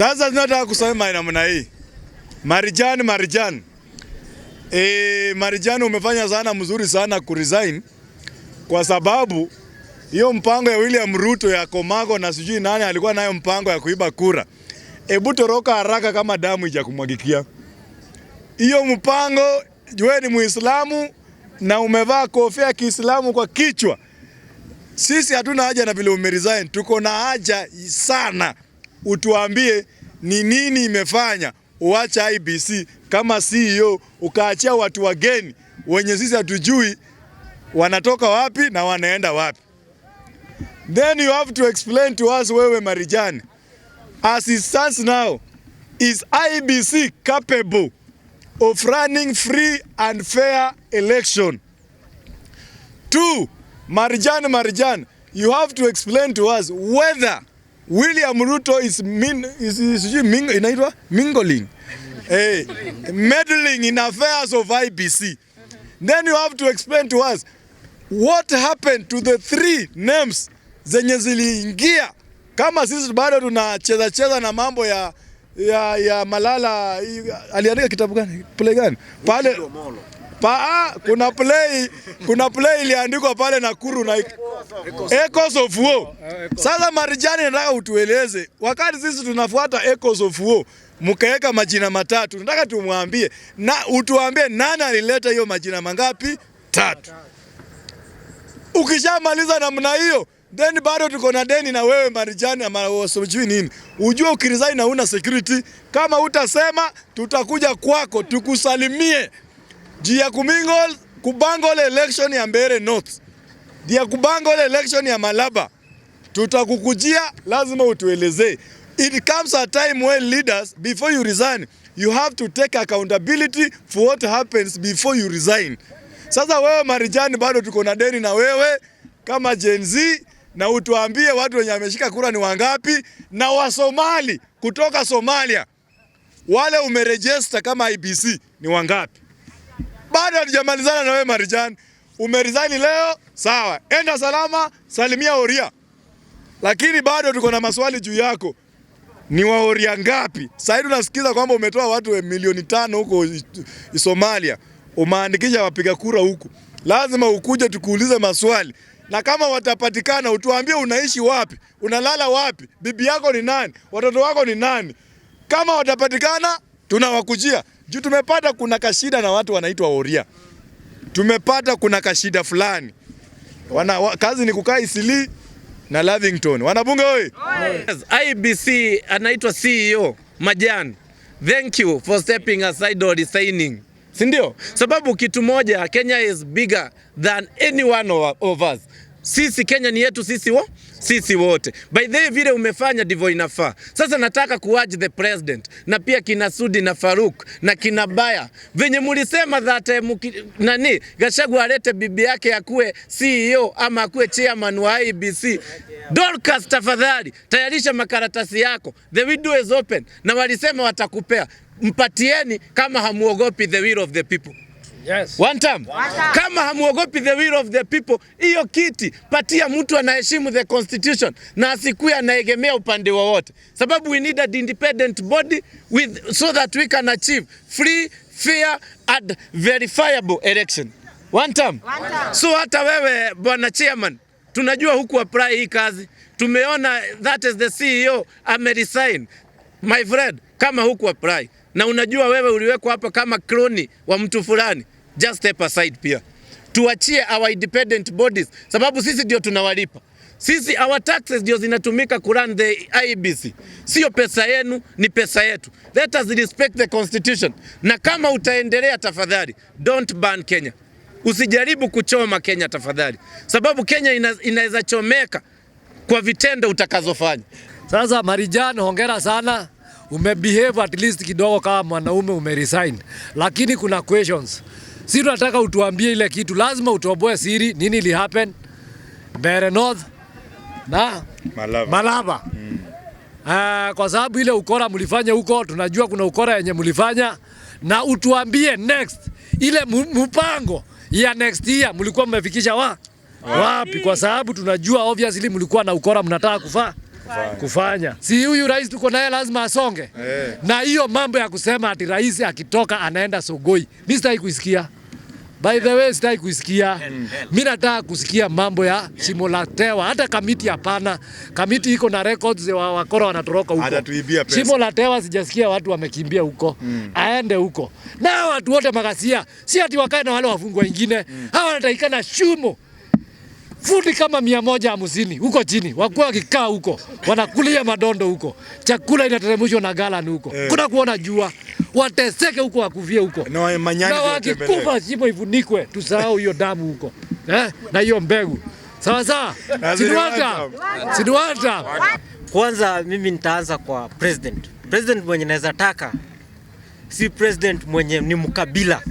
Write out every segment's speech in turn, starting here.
Sasa tunataka kusema namna hii. Marijan. Marijan umefanya sana mzuri sana kuresign kwa sababu hiyo mpango ya William Ruto ya Komago na sijui nani alikuwa nayo mpango ya kuiba kura. Ebu toroka haraka kama damu ijakumwagikia. Hiyo mpango, wewe ni Muislamu na umevaa kofia ya Kiislamu kwa kichwa. Sisi hatuna haja na vile umeresign, tuko na haja sana. Utuambie ni nini imefanya uacha IEBC kama CEO ukaachia watu wageni wenye sisi hatujui wanatoka wapi na wanaenda wapi. Then you have to explain to us, wewe Marijan, as it stands now, is IEBC capable of running free and fair election? 2, Marijan, you have to explain to us whether William Ruto is mingling, meddling in affairs of IEBC. Then you have to explain to us what happened to the 3 names zenye ziliingia. Kama sisi bado tunacheza na mambo ya Malala, aliandika kitabu gani? Play gani? Pale kuna play iliandikwa pale Nakuru na Echoes of War. Sasa Marijan, nataka utueleze, wakati sisi tunafuata Echoes of War, mkaeka majina matatu. Nataka tumwambie na utuambie nani alileta hiyo majina mangapi? 3. Ukishamaliza namna hiyo, then bado tuko na deni na wewe Marijan, ama usijui nini. Ujue ukiresign na una security, kama utasema tutakuja kwako tukusalimie. Jia kubangole election ya Mbeere North, jia kubangole election ya Malaba, tutakukujia, lazima utueleze. It comes a time when leaders, before you resign, you have to take accountability for what happens before you resign. Sasa wewe Marijan, bado tuko na deni na wewe kama Gen Z, na utuambie watu wenye wameshika kura ni wangapi, na Wasomali kutoka Somalia wale umeregister kama IEBC ni wangapi? Bado hatujamalizana na wewe Marijan. Umeresign leo, sawa, enda salama, salimia Oria. Lakini bado tuko na maswali juu yako. Ni wa Oria ngapi? Sasa tunasikiza kwamba umetoa watu milioni 5 huko Somalia. Umeandikisha wapiga kura huko. Lazima ukuje tukuulize maswali. Na kama watapatikana utuambie unaishi wapi, unalala wapi, bibi yako ni nani, watoto wako ni nani. Kama watapatikana tunawakujia. Juu tumepata kuna kashida na watu wanaitwa Oria. Tumepata kuna kashida fulani. Kazi ni kukaa Isili na Lavington. Wanabunge oi. IEBC anaitwa CEO Majan. Thank you for stepping aside or resigning. Sindio? Sababu kitu moja, Kenya is bigger than any one of us. Sisi Kenya ni yetu sisi wote. By the way, vile umefanya ndivyo inafaa. Sasa nataka kuwaji the president na pia kina Sudi na Faruk na kina Baya. Venye mulisema that Gachagua alete bibi yake akue CEO ama akue chairman wa IEBC. Dorcas, tafadhali tayarisha makaratasi yako. The window is open. Na walisema watakupea. Mpatieni kama hamuogopi the will of the people. Yes. One time. Kama hamuogopi the will of the people, hiyo kiti patia mtu anaheshimu the constitution na asikuwe anaegemea upande wowote. Sababu we need an independent body so that we can achieve free, fair and verifiable election. One time. So hata wewe bwana chairman, tunajua huku apply hii kazi. Tumeona that is the CEO ameresign. My friend, kama huku apply na unajua wewe uliwekwa hapa kama crony wa mtu fulani, just step aside pia. Tuachie our independent bodies, sababu sisi ndio tunawalipa. Sisi our taxes ndio zinatumika kurun the IEBC. Sio pesa yenu, ni pesa yetu. Let us respect the constitution. Na kama utaendelea tafadhali, don't ban Kenya. Usijaribu kuchoma Kenya tafadhali. Sababu Kenya inaweza chomeka kwa vitendo utakazofanya. Sasa Marijan, hongera sana. Umebehave at least kidogo kama mwanaume, umeresign. Lakini kuna questions. Sisi tunataka utuambie ile kitu, lazima utoboe siri nini ili happen Mbeere North na Malaba. Kwa sababu ile ukora mlifanya huko, tunajua kuna ukora yenye mlifanya, na utuambie next ile mpango ya next year mlikuwa mmefikisha wapi, kwa sababu tunajua obviously mlikuwa na ukora mnataka kufaa. kufanya. Si huyu rais tuko naye lazima asonge. Na hiyo mambo ya kusema ati rais akitoka anaenda Sogoi, mimi sitaki kuisikia. By the way, sitaki kuisikia. Mimi nataka kusikia mambo ya Shimo la Tewa. Hata kamiti hapana. Kamiti iko na records wa wakora wanatoroka huko. Shimo la Tewa sijasikia watu wamekimbia huko. Aende huko. Na watu wote Magasia, si ati wakae na wale wafungwa wengine. Hawa wanatakikana Shimo futi kama 150 huko chini. Wakuwa wakikaa huko, wanakulia madondo huko. Chakula inateremshwa na galani huko. Kuna kuona jua. Wateseke huko, wakuvie huko. Na wakikufa Shimo ifunikwe, tusahau hiyo damu huko. Na hiyo mbegu. Sawa sawa? Sinuata. Kwanza mimi nitaanza kwa president. President mwenye naweza taka si president mwenye ni mkabila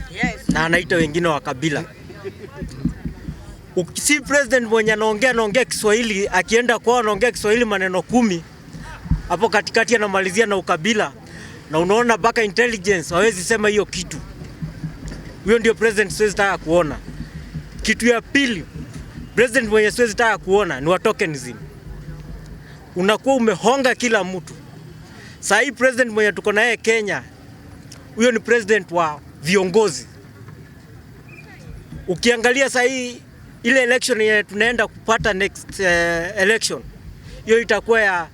na anaita wengine wa kabila. Si president mwenye anaongea Kiswahili, akienda kwao anaongea Kiswahili maneno 10. Hapo katikati anamalizia na ukabila. Na unaona baka intelligence hawezi sema hiyo kitu. Huyo ndio president siwezi taka kuona. Kitu ya pili, president mwenye siwezi taka kuona ni wa tokenism. Unakuwa umehonga kila mtu. Sasa hii president mwenye tuko naye Kenya, huyo ni president wa viongozi. Ukiangalia sasa hii ile election yenye tunaenda kupata next election, hiyo itakuwa ya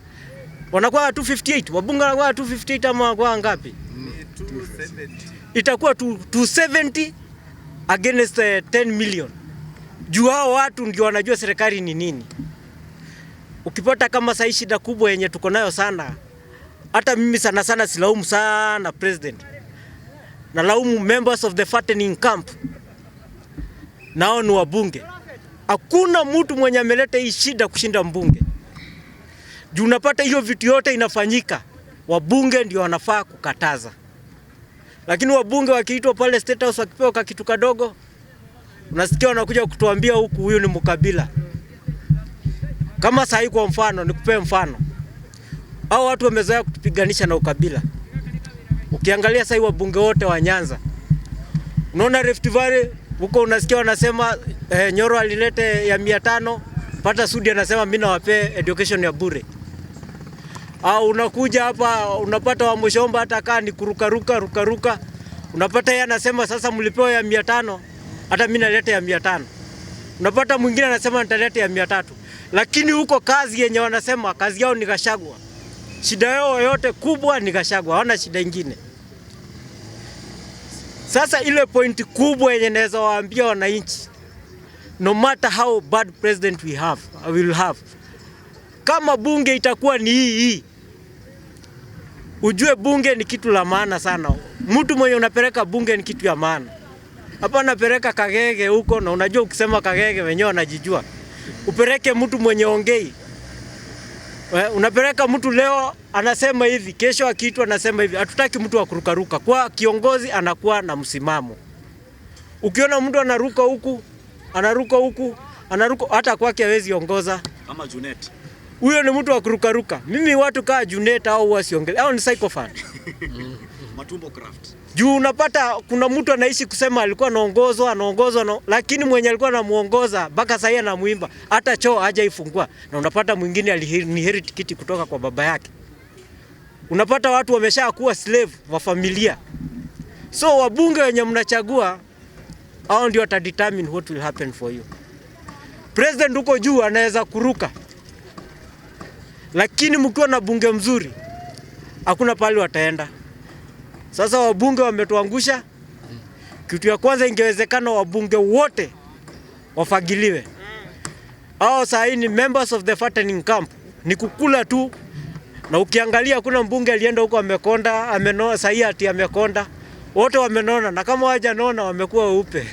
wanakuwa 258, wabunge wanakuwa 258 ama wanakuwa ngapi? 270. Itakuwa 270 against 10 million. Juu hao watu ndio wanajua serikali ni nini. Ukipata kama sasa shida kubwa yenye tuko nayo sana, hata mimi sana silaumu sana president. Na laumu members of the fattening camp. Nao ni wabunge. Hakuna mtu mwenye ameleta hii shida kushinda mbunge. Juu unapata hiyo vitu yote inafanyika, wabunge ndio wanafaa kukataza. Lakini wabunge wakiitwa pale State House wakipewa kitu kadogo, unasikia wanakuja kutuambia huku huyu ni mkabila. Kama sahi kwa mfano, nikupe mfano. Hao watu wamezoea kutupiganisha na ukabila. Ukiangalia sahi wabunge wote wa Nyanza, unaona Rift Valley huko unasikia wanasema Nyoro alilete ya 500, Pata Sudi anasema mimi nawape education ya bure. Au unakuja hapa unapata wa Mushomba hata kaa ni kuruka. Unapata yeye anasema sasa mlipewa ya 500, hata mimi naleta ya 500. Unapata mwingine anasema nitaleta ya 300. Lakini huko kazi yenye wanasema kazi yao ni Gachagua. Shida yao yote kubwa ni Gachagua, hawana shida nyingine. Sasa ile point kubwa yenye naweza waambia wananchi, no matter how bad president will have, kama bunge itakuwa ni hii, ujue bunge ni kitu la maana sana. Mtu mwenye unapeleka bunge ni kitu ya maana. Hapa napeleka Kagege huko, na unajua ukisema Kagege wenyewe wanajijua. Upeleke mtu mwenye ongei. Unapeleka mtu leo anasema hivi, kesho akiitwa anasema hivi. Hatutaki mtu wa kurukaruka. Kwa kiongozi anakuwa na msimamo. Ukiona mtu anaruka huku, hata kwake hawezi ongoza. Kama Junet. Huyo ni mtu wa kurukaruka. Mimi watu kaa Junet au wasiongele. Hao ni psychopath. Matumbo craft. Juu unapata kuna mtu anaishi kusema alikuwa anaongozwa, lakini mwenye alikuwa anamuongoza mpaka sasa anamuimba hata choo hajaifungua. Na unapata mwingine aliniheri kiti kutoka kwa baba yake. Unapata watu wameshakuwa slave wa familia. So wabunge wenye mnachagua hao ndio watadetermine what will happen for you. President huko juu anaweza kuruka. Lakini mkiwa na bunge mzuri hakuna pale wataenda. Sasa wabunge wametuangusha. Kitu ya kwanza ingewezekana wabunge wote wafagiliwe. Hao sasa ni members of the fattening camp. Ni kukula tu. Na ukiangalia kuna mbunge alienda huko amekonda, amenona, sasa ati amekonda. Wote wamenona, na kama hawajanona wamekuwa weupe.